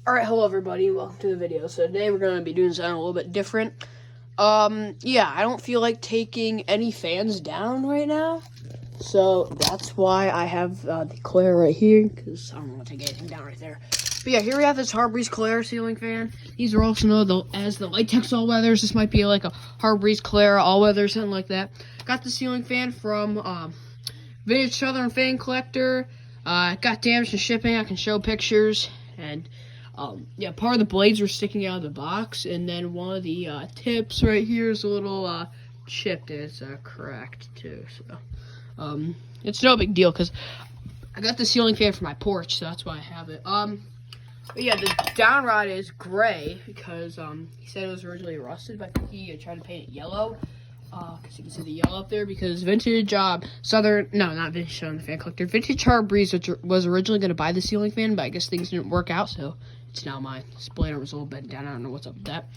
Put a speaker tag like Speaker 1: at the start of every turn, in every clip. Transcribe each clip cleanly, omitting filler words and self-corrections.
Speaker 1: Alright, hello everybody, welcome to the video. So today we're going to be doing something a little bit different. Yeah, I don't feel like taking any fans down right now. So that's why I have the Calera right here, because I don't want to take anything down right there. But yeah, here we have this Breeze Calera ceiling fan. These are also known as the Latex All-Weathers. This might be like a Breeze Calera All-Weather, something like that. Got the ceiling fan from Vintage Southern Fan Collector. Got damaged in shipping. I can show pictures. And yeah, part of the blades were sticking out of the box, and then one of the tips right here is a little chipped, and it's cracked too. So it's no big deal because I got the ceiling fan for my porch, so that's why I have it. But yeah, the down rod is gray because he said it was originally rusted, but I think he tried to paint it yellow. Because you can see the yellow up there, because Vintage Southern, no, not Vintage Southern Fan Collector, Vintage Breeze, which was originally going to buy the ceiling fan, but I guess things didn't work out, so it's now mine. This blade arm was a little bent down. I don't know what's up with that.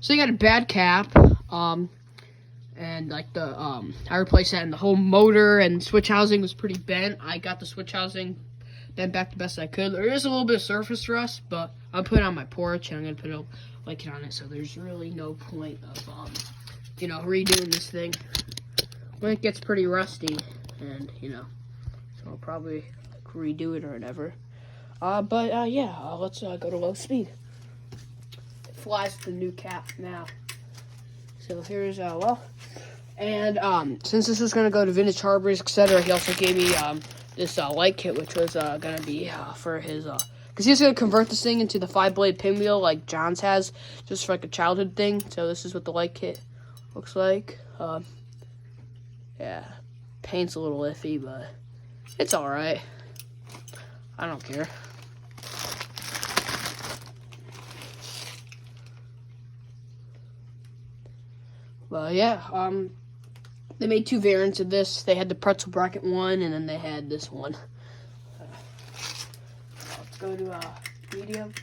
Speaker 1: So they got a bad cap, and like I replaced that, and the whole motor and switch housing was pretty bent. I got the switch housing bent back the best I could. There is a little bit of surface rust, but I'm putting it on my porch, and I'm going to put a light on it, so there's really no point of, you know, redoing this thing when it gets pretty rusty, and, you know, so I'll probably redo it or whatever. But yeah, let's go to low speed. It flies with the new cap now. So here's, well, and, since this was going to go to Vintage Harbors, etc., he also gave me, this, light kit, which was, going to be, for his, because he's going to convert this thing into the 5-blade pinwheel like John's has, just for, like, a childhood thing. So this is what the light kit looks like. Yeah, paint's a little iffy, but it's alright. I don't care. But yeah, they made 2 variants of this. They had the pretzel bracket one, and then they had this one. Let's go to medium.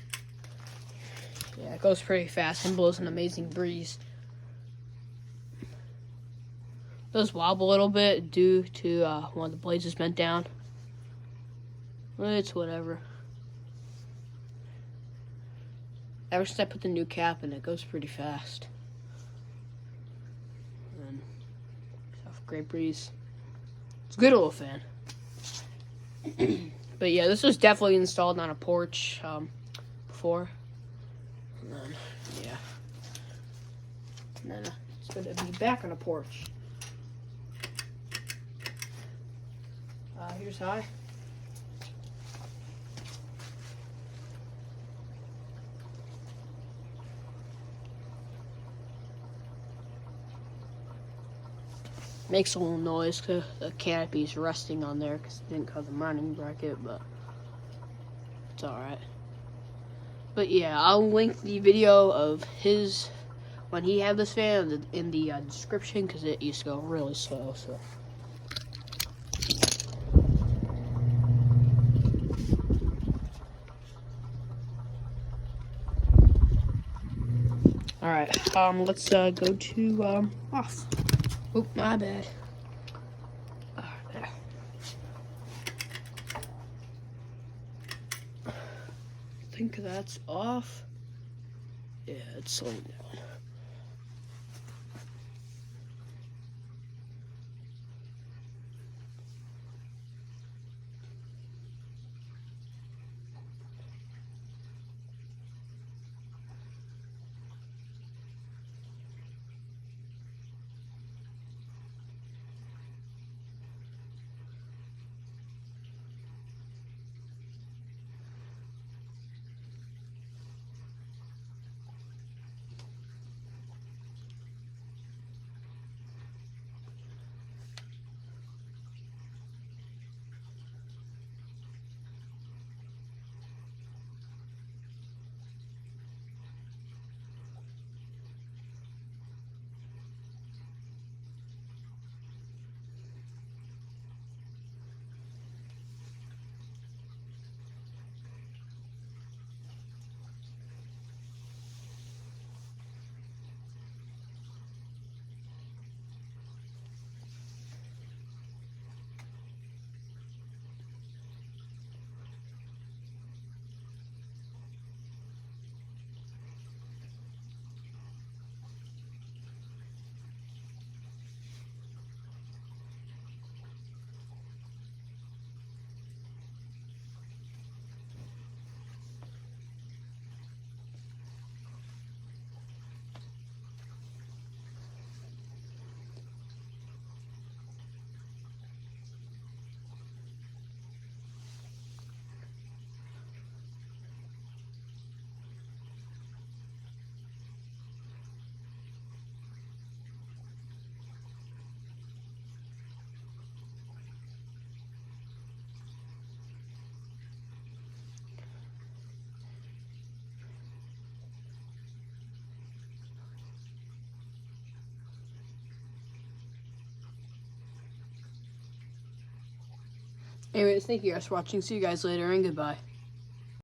Speaker 1: Yeah, it goes pretty fast and blows an amazing breeze. Does wobble a little bit due to one of the blades is bent down. It's whatever. Ever since I put the new cap in, it goes pretty fast. And great breeze. It's a good little fan. But yeah, this was definitely installed on a porch before. And then yeah, and then it's gonna be back on a porch. Here's high. Makes a little noise because the canopy's resting on there because it didn't cover the mounting bracket, but it's alright. But yeah, I'll link the video of his when he had this fan in the description because it used to go really slow. So. Alright, let's go to, off. Oh, my bad. There. I think that's off. Yeah, it's slowing down. Anyways, thank you guys for watching. See you guys later, and goodbye.